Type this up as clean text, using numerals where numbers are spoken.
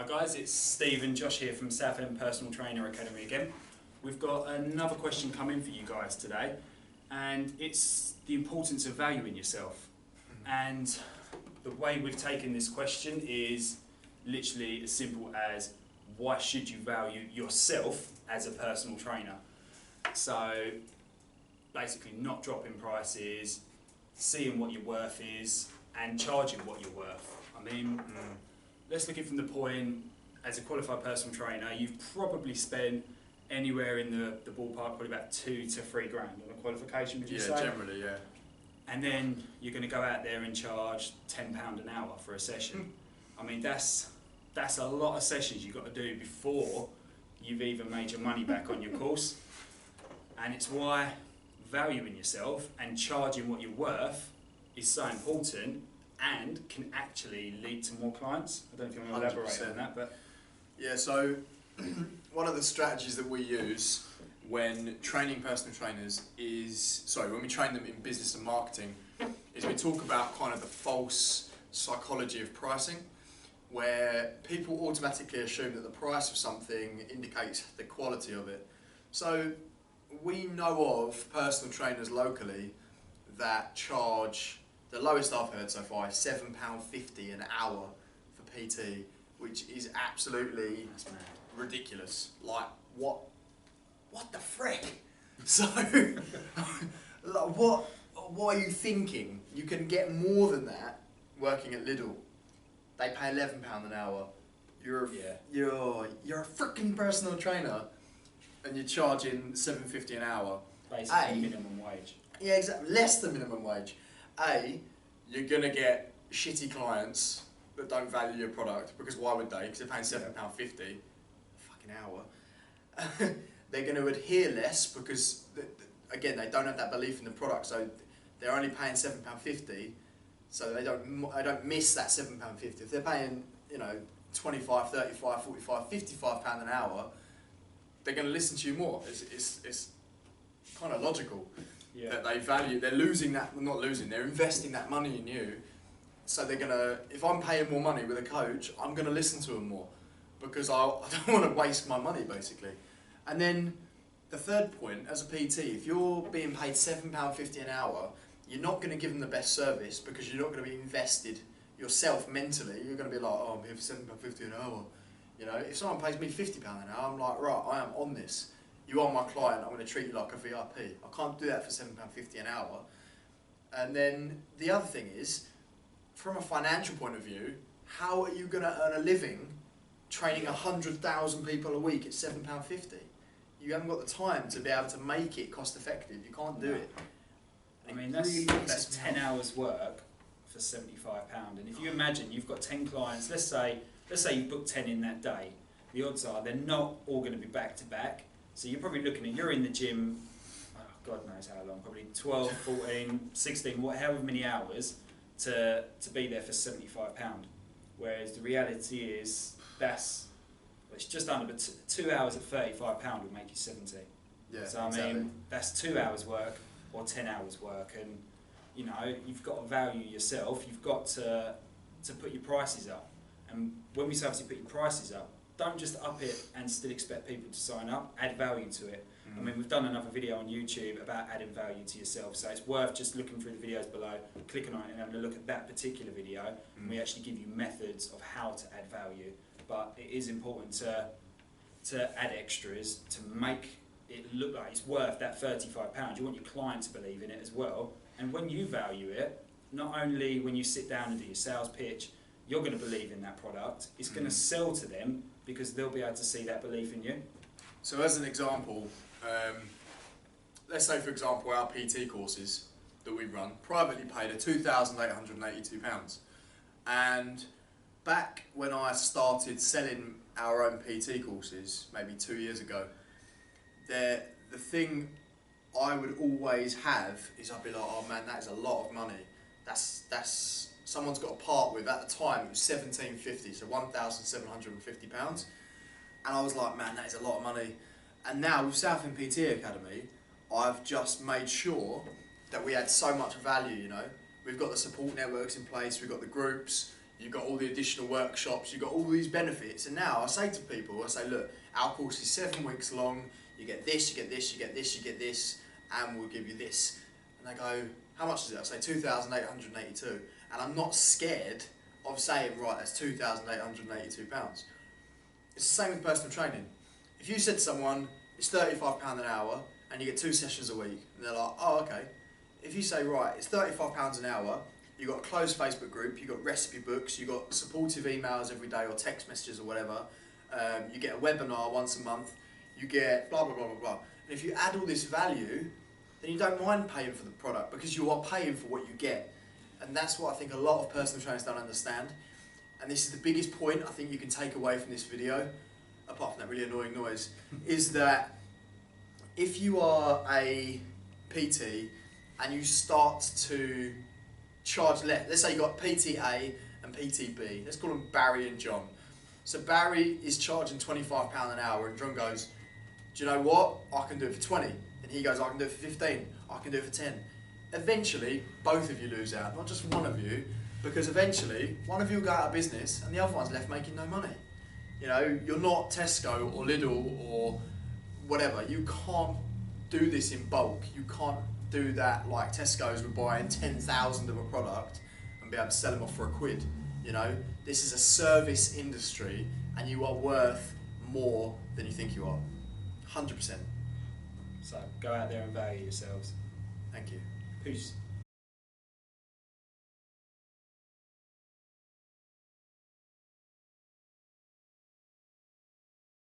Hi guys, it's Steve and Josh here from Southend Personal Trainer Academy again. We've got another question coming for you guys today, and it's the importance of valuing yourself. And the way we've taken this question is literally as simple as, why should you value yourself as a personal trainer? So basically not dropping prices, seeing what your worth is and charging what you're worth. I mean, let's look at it from the point, as a qualified personal trainer, you've probably spent anywhere in the ballpark, probably about 2 to 3 grand on a qualification, would you say? Yeah, generally, yeah. And then you're going to go out there and charge £10 an hour for a session. I mean, that's a lot of sessions you've got to do before you've even made your money back on your course. And it's why valuing yourself and charging what you're worth is so important and can actually lead to more clients. I don't know if you want to elaborate 100%. on that, but Yeah, so one of the strategies that we use when training personal trainers when we train them in business and marketing, is we talk about kind of the false psychology of pricing, where people automatically assume that the price of something indicates the quality of it. So we know of personal trainers locally that charge, the lowest I've heard so far is £7.50 an hour for PT, which is absolutely ridiculous. Like, what the frick? So, like, what are you thinking? You can get more than that working at Lidl. They pay £11 an hour. You're a freaking personal trainer, and you're charging £7.50 an hour. basically minimum wage. Yeah, exactly. Less than minimum wage. You're gonna get shitty clients that don't value your product, because why would they? Because they're paying £7.50 a fucking hour. They're going to adhere less because, again, they don't have that belief in the product, so they're only paying £7.50, so they don't miss that £7.50. If they're paying, 25, 35, 45, £55 an hour, they're going to listen to you more. It's kind of logical. Yeah. That they value, they're investing that money in you, so they're gonna, if I'm paying more money with a coach, I'm gonna listen to them more, because I don't want to waste my money, basically. And then the third point, as a PT, if you're being paid £7.50 an hour, you're not going to give them the best service, because you're not going to be invested yourself mentally. You're going to be like, oh, I'm here for £7.50 an hour. If someone pays me £50 an hour, I'm like, right, I am on this. You are my client, I'm going to treat you like a VIP. I can't do that for £7.50 an hour. And then the other thing is, from a financial point of view, how are you going to earn a living training 100,000 people a week at £7.50? You haven't got the time to be able to make it cost effective. You can't do it. I mean, that's 10 hours work for £75. And if you imagine you've got 10 clients, let's say you book 10 in that day, the odds are they're not all going to be back to back. So you're probably looking at, you're in the gym, God knows how long, probably 12, 14, 16, however many hours to be there for £75. Whereas the reality is, it's just under, but 2 hours at £35 would make you 70. Yeah, so I mean, that's 2 hours work or 10 hours work, and you've got to value yourself. You've got to put your prices up, and when we say obviously put your prices up, don't just up it and still expect people to sign up. Add value to it. I mean, we've done another video on YouTube about adding value to yourself, so it's worth just looking through the videos below, clicking on it and having a look at that particular video, and we actually give you methods of how to add value. But it is important to add extras to make it look like it's worth that £35. You want your client to believe in it as well, and when you value it, not only when you sit down and do your sales pitch, you're going to believe in that product, it's going to sell to them, because they'll be able to see that belief in you. So as an example, let's say for example our PT courses that we run, privately paid, are £2,882. And back when I started selling our own PT courses, maybe 2 years ago, the thing I would always have is, I'd be like, oh man, that is a lot of money. That's someone's got to part with. At the time it was £1,750, so £1,750. And I was like, man, that is a lot of money. And now with Southend PT Academy, I've just made sure that we add so much value, We've got the support networks in place, we've got the groups, you've got all the additional workshops, you've got all these benefits. And now I say to people, I say, look, our course is 7 weeks long, you get this, you get this, you get this, you get this, and we'll give you this. And they go, how much is it? I say £2,882. And I'm not scared of saying, right, that's £2,882. It's the same with personal training. If you said to someone, it's £35 an hour, and you get 2 sessions a week, and they're like, oh, okay. If you say, right, it's £35 an hour, you've got a closed Facebook group, you've got recipe books, you've got supportive emails every day or text messages or whatever, you get a webinar once a month, you get blah, blah, blah, blah, blah. And if you add all this value, then you don't mind paying for the product because you are paying for what you get. And that's what I think a lot of personal trainers don't understand. And this is the biggest point I think you can take away from this video, apart from that really annoying noise, is that if you are a PT and you start to charge less, let's say you've got PTA and PTB, let's call them Barry and John. So Barry is charging £25 an hour and John goes, do you know what, I can do it for 20. And he goes, I can do it for 15, I can do it for 10. Eventually, both of you lose out, not just one of you, because eventually one of you will go out of business and the other one's left making no money. You know, you're not Tesco or Lidl or whatever. You can't do this in bulk. You can't do that like Tesco's with buying 10,000 of a product and be able to sell them off for £1. You know, this is a service industry and you are worth more than you think you are. 100%. So go out there and value yourselves. Thank you. Peace.